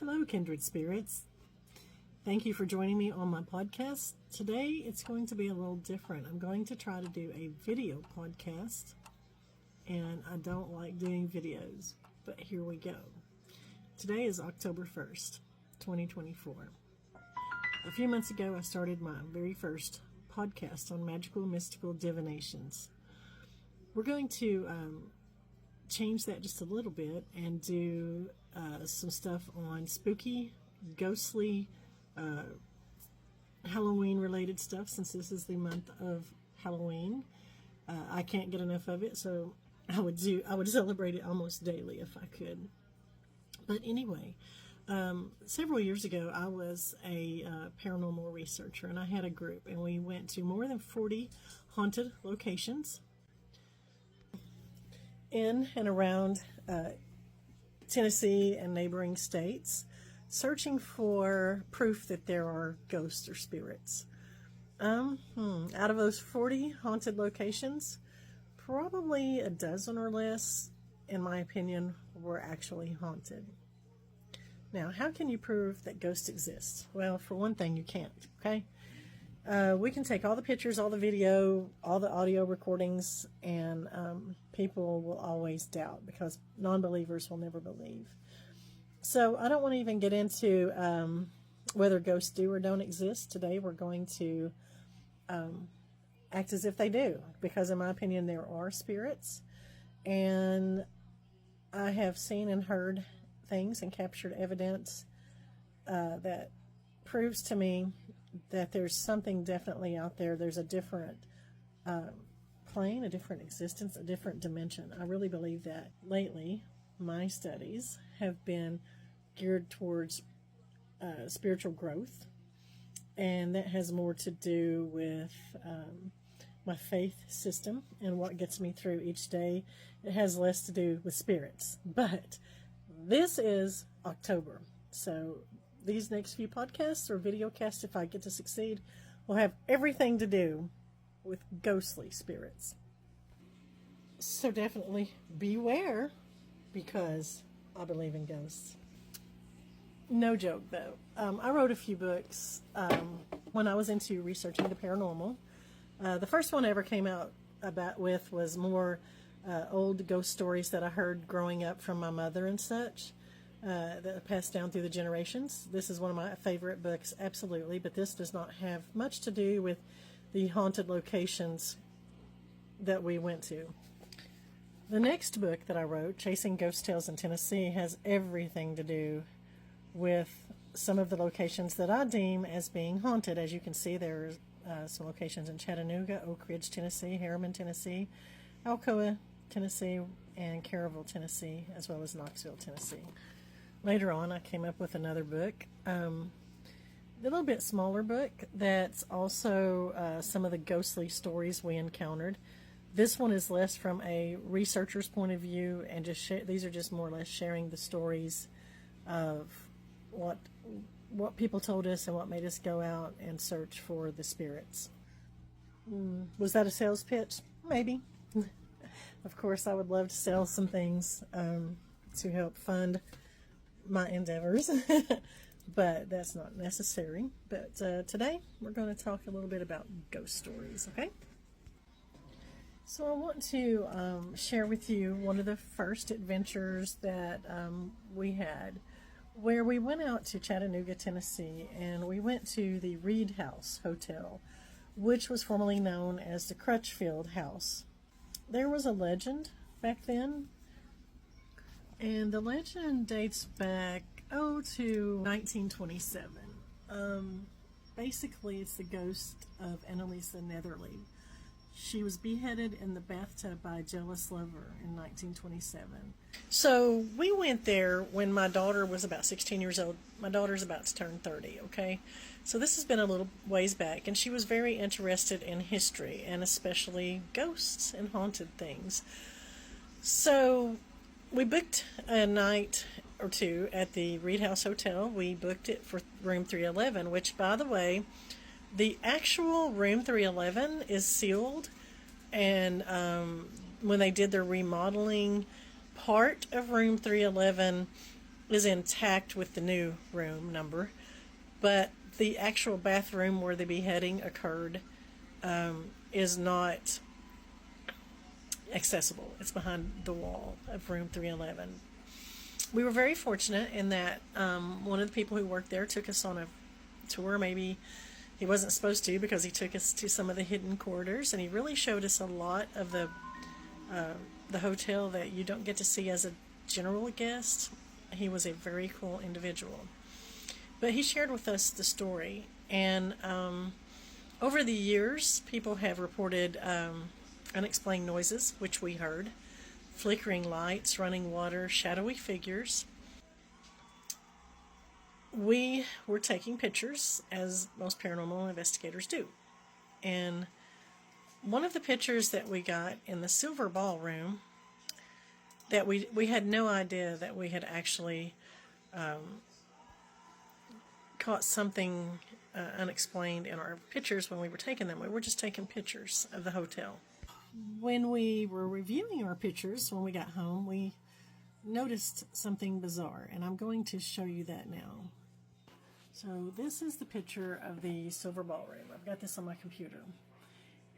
Hello, kindred spirits. Thank you for joining me on my podcast. Today, it's going to be a little different. I'm going to try to do a video podcast, and I don't like doing videos, but here we go. Today is October 1st, 2024. A few months ago, I started my very first podcast on magical, mystical divinations. We're going to change that just a little bit and do some stuff on spooky, ghostly, Halloween related stuff, since this is the month of Halloween. I can't get enough of it, so I would celebrate it almost daily if I could. But anyway, several years ago I was a paranormal researcher, and I had a group, and we went to more than 40 haunted locations in and around Tennessee and neighboring states, searching for proof that there are ghosts or spirits. Out of those 40 haunted locations, probably a dozen or less, in my opinion, were actually haunted. Now, how can you prove that ghosts exist? Well, for one thing, you can't, okay? We can take all the pictures, all the video, all the audio recordings, and people will always doubt, because non-believers will never believe. So I don't want to even get into whether ghosts do or don't exist. Today we're going to act as if they do, because in my opinion there are spirits, and I have seen and heard things and captured evidence that proves to me that there's something definitely out there. There's a different plane, a different existence, a different dimension. I really believe that. Lately, my studies have been geared towards spiritual growth, and that has more to do with my faith system and what gets me through each day. It has less to do with spirits. But this is October, so these next few podcasts or video casts, if I get to succeed, will have everything to do with ghostly spirits. So definitely beware, because I believe in ghosts. No joke, though. I wrote a few books when I was into researching the paranormal. The first one I ever came out with was more old ghost stories that I heard growing up from my mother and such. That passed down through the generations. This is one of my favorite books, absolutely, but this does not have much to do with the haunted locations that we went to. The next book that I wrote, Chasing Ghost Tales in Tennessee, has everything to do with some of the locations that I deem as being haunted. As you can see, there are some locations in Chattanooga, Oak Ridge, Tennessee, Harriman, Tennessee, Alcoa, Tennessee, and Caryville, Tennessee, as well as Knoxville, Tennessee. Later on, I came up with another book, a little bit smaller book, that's also some of the ghostly stories we encountered. This one is less from a researcher's point of view, and these are just more or less sharing the stories of what people told us and what made us go out and search for the spirits. Was that a sales pitch? Maybe. Of course, I would love to sell some things to help fund my endeavors, but that's not necessary. But today we're going to talk a little bit about ghost stories, okay? So I want to share with you one of the first adventures that we had, where we went out to Chattanooga, Tennessee, and we went to the Reed House Hotel, which was formerly known as the Crutchfield House. There was a legend back then, and the legend dates back, to 1927. Basically, it's the ghost of Annalisa Netherly. She was beheaded in the bathtub by a jealous lover in 1927. So we went there when my daughter was about 16 years old. My daughter's about to turn 30, okay? So this has been a little ways back, and she was very interested in history, and especially ghosts and haunted things. So we booked a night or two at the Reed House Hotel. We booked it for room 311, which, by the way, the actual room 311 is sealed, and when they did their remodeling, part of room 311 is intact with the new room number, but the actual bathroom where the beheading occurred is not accessible. It's behind the wall of room 311. We were very fortunate in that one of the people who worked there took us on a tour. Maybe he wasn't supposed to, because he took us to some of the hidden corridors, and he really showed us a lot of the hotel that you don't get to see as a general guest. He was a very cool individual. But he shared with us the story, and over the years, people have reported unexplained noises, which we heard, flickering lights, running water, shadowy figures. We were taking pictures, as most paranormal investigators do. And one of the pictures that we got in the silver ballroom, that we had no idea that we had actually caught something unexplained in our pictures when we were taking them. We were just taking pictures of the hotel. When we were reviewing our pictures when we got home, we noticed something bizarre, and I'm going to show you that now. So this is the picture of the silver ballroom. I've got this on my computer.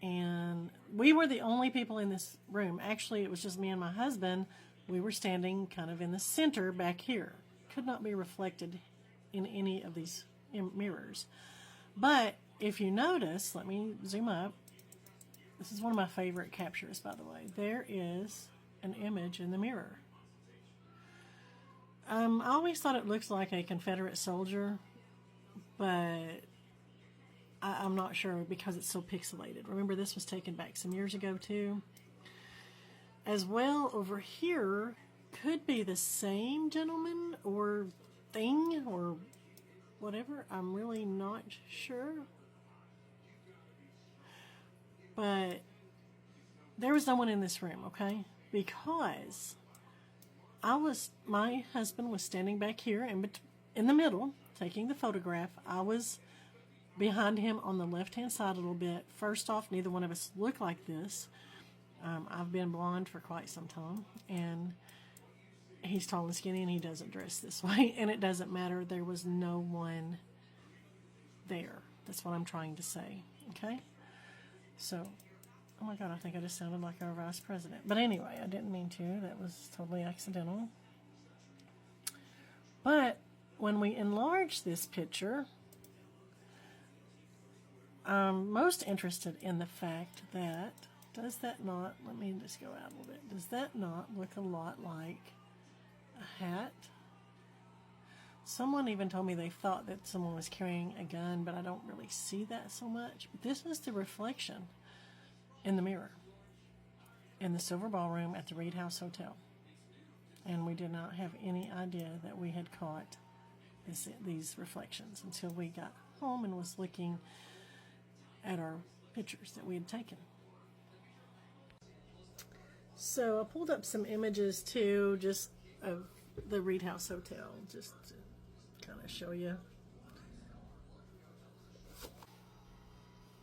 And we were the only people in this room. Actually, it was just me and my husband. We were standing kind of in the center back here. Could not be reflected in any of these mirrors. But if you notice, let me zoom up. This is one of my favorite captures, by the way. There is an image in the mirror. I always thought it looked like a Confederate soldier, but I'm not sure because it's so pixelated. Remember, this was taken back some years ago too. As well, over here could be the same gentleman or thing or whatever. I'm really not sure. But there was no one in this room, okay? Because my husband was standing back here in the middle taking the photograph. I was behind him on the left-hand side a little bit. First off, neither one of us look like this. I've been blonde for quite some time, and he's tall and skinny, and he doesn't dress this way, and it doesn't matter. There was no one there. That's what I'm trying to say, okay? So, oh my God, I think I just sounded like our vice president. But anyway, I didn't mean to. That was totally accidental. But when we enlarge this picture, I'm most interested in the fact that, does that not, let me just go out a little bit, does that not look a lot like a hat? Someone even told me they thought that someone was carrying a gun, but I don't really see that so much. But this is the reflection in the mirror in the silver ballroom at the Reed House Hotel. And we did not have any idea that we had caught these reflections until we got home and was looking at our pictures that we had taken. So I pulled up some images too, just of the Reed House Hotel, just to kind of show you.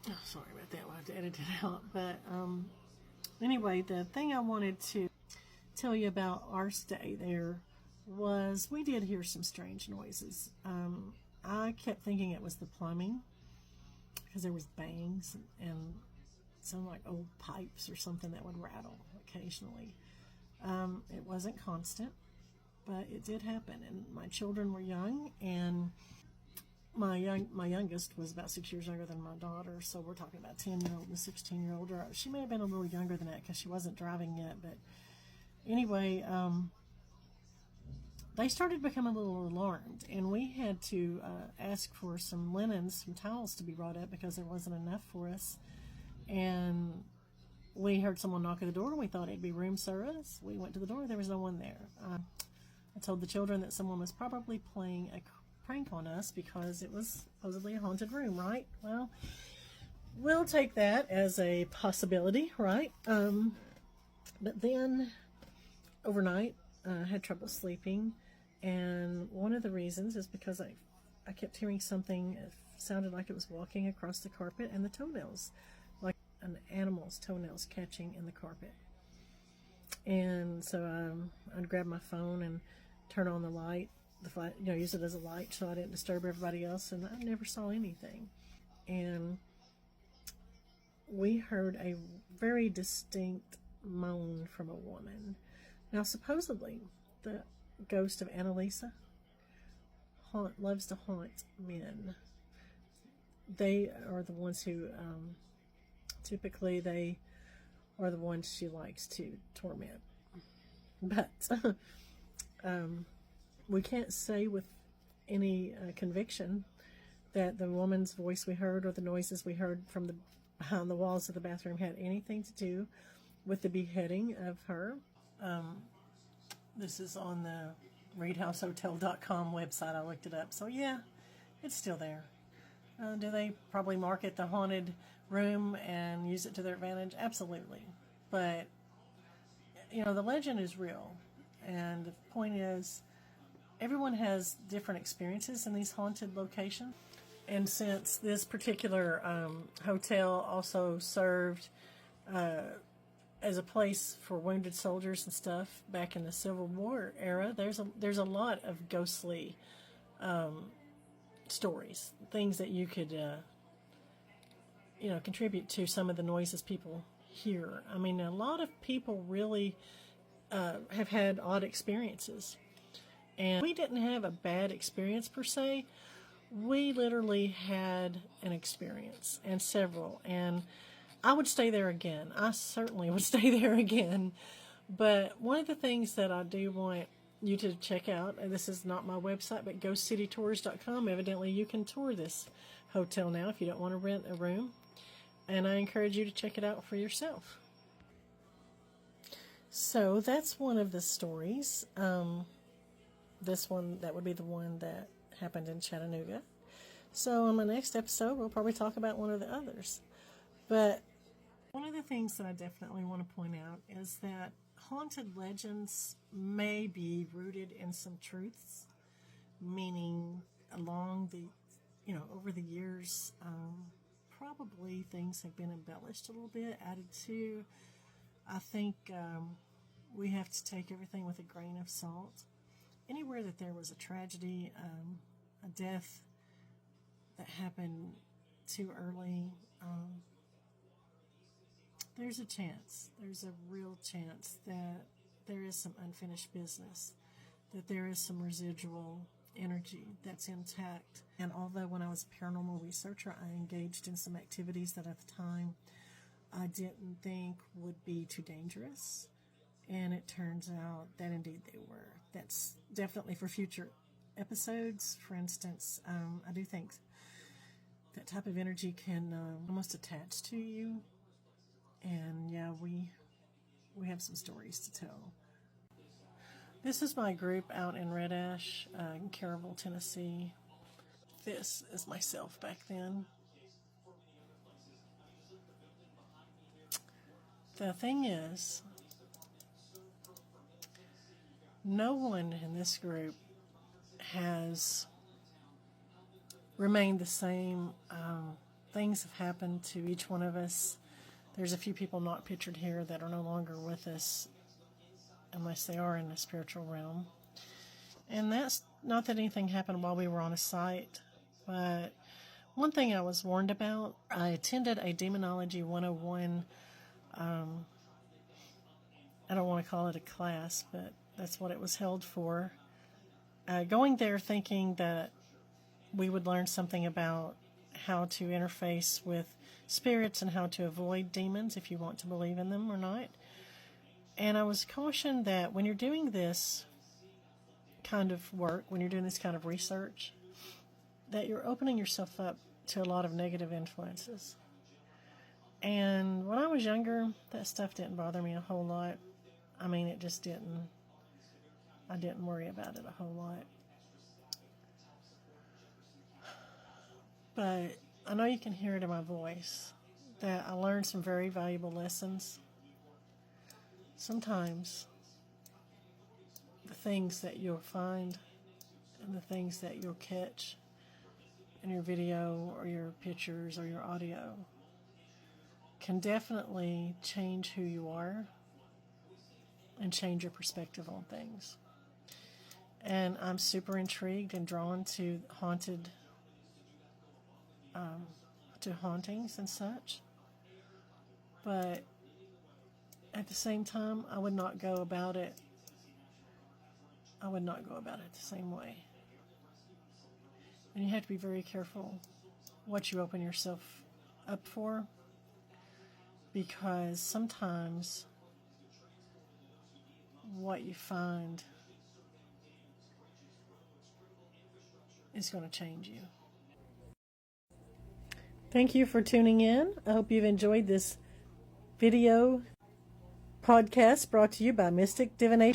Oh, sorry about that. We'll have to edit it out. But anyway, the thing I wanted to tell you about our stay there was we did hear some strange noises. I kept thinking it was the plumbing because there was bangs and some like old pipes or something that would rattle occasionally. It wasn't constant, but it did happen. And my children were young, and my youngest was about 6 years younger than my daughter, so we're talking about 10-year-old and 16-year-old. Or she may have been a little younger than that because she wasn't driving yet. But anyway, they started to become a little alarmed, and we had to ask for some linens, some towels to be brought up because there wasn't enough for us. And we heard someone knock at the door, and we thought it'd be room service. We went to the door. There was no one there. I told the children that someone was probably playing a prank on us because it was supposedly a haunted room, right? Well, we'll take that as a possibility, right? But then overnight, I had trouble sleeping, and one of the reasons is because I kept hearing something. It sounded like it was walking across the carpet, and the toenails, like an animal's toenails catching in the carpet. And so I'd grab my phone and turn on the light, use it as a light so I didn't disturb everybody else, and I never saw anything. And we heard a very distinct moan from a woman. Now, supposedly, the ghost of Annalisa loves to haunt men. They are the ones who, typically, they are the ones she likes to torment. But we can't say with any conviction that the woman's voice we heard or the noises we heard from behind the walls of the bathroom had anything to do with the beheading of her. This is on the reedhousehotel.com website. I looked it up. So yeah, it's still there. Do they probably market the haunted room and use it to their advantage? Absolutely. But, the legend is real. And the point is, everyone has different experiences in these haunted locations. And since this particular hotel also served as a place for wounded soldiers and stuff back in the Civil War era, there's a lot of ghostly stories, things that you could contribute to some of the noises people hear. I mean, a lot of people really have had odd experiences, and we didn't have a bad experience per se. We literally had an experience, and several, and I would stay there again. I certainly would stay there again. But one of the things that I do want you to check out, and this is not my website, but ghostcitytours.com. Evidently, you can tour this hotel now if you don't want to rent a room. And I encourage you to check it out for yourself. So that's one of the stories. This one, that would be the one that happened in Chattanooga. So in my next episode, we'll probably talk about one of the others. But one of the things that I definitely want to point out is that haunted legends may be rooted in some truths, meaning along the, over the years, probably things have been embellished a little bit, added to. I think we have to take everything with a grain of salt. Anywhere that there was a tragedy, a death that happened too early, there's a chance, there's a real chance that there is some unfinished business, that there is some residual energy that's intact. And although when I was a paranormal researcher, I engaged in some activities that at the time I didn't think would be too dangerous, and it turns out that indeed they were. That's definitely for future episodes. For instance, I do think that type of energy can almost attach to you. And yeah, we have some stories to tell. This is my group out in Red Ash, in Caryville, Tennessee. This is myself back then. The thing is, no one in this group has remained the same. Things have happened to each one of us. There's a few people not pictured here that are no longer with us, unless they are in the spiritual realm. And that's not that anything happened while we were on a site, but one thing I was warned about, I attended a Demonology 101, I don't want to call it a class, but that's what it was held for. Going there thinking that we would learn something about how to interface with spirits and how to avoid demons, if you want to believe in them or not. And I was cautioned that when you're doing this kind of work, when you're doing this kind of research, that you're opening yourself up to a lot of negative influences. And when I was younger, that stuff didn't bother me a whole lot. I mean, it just didn't. I didn't worry about it a whole lot. But I know you can hear it in my voice that I learned some very valuable lessons. Sometimes the things that you'll find and the things that you'll catch in your video or your pictures or your audio can definitely change who you are and change your perspective on things. And I'm super intrigued and drawn to hauntings and such. But at the same time, I would not go about it the same way. And you have to be very careful what you open yourself up for, because sometimes what you find is going to change you. Thank you for tuning in. I hope you've enjoyed this video podcast brought to you by Mystic Divination.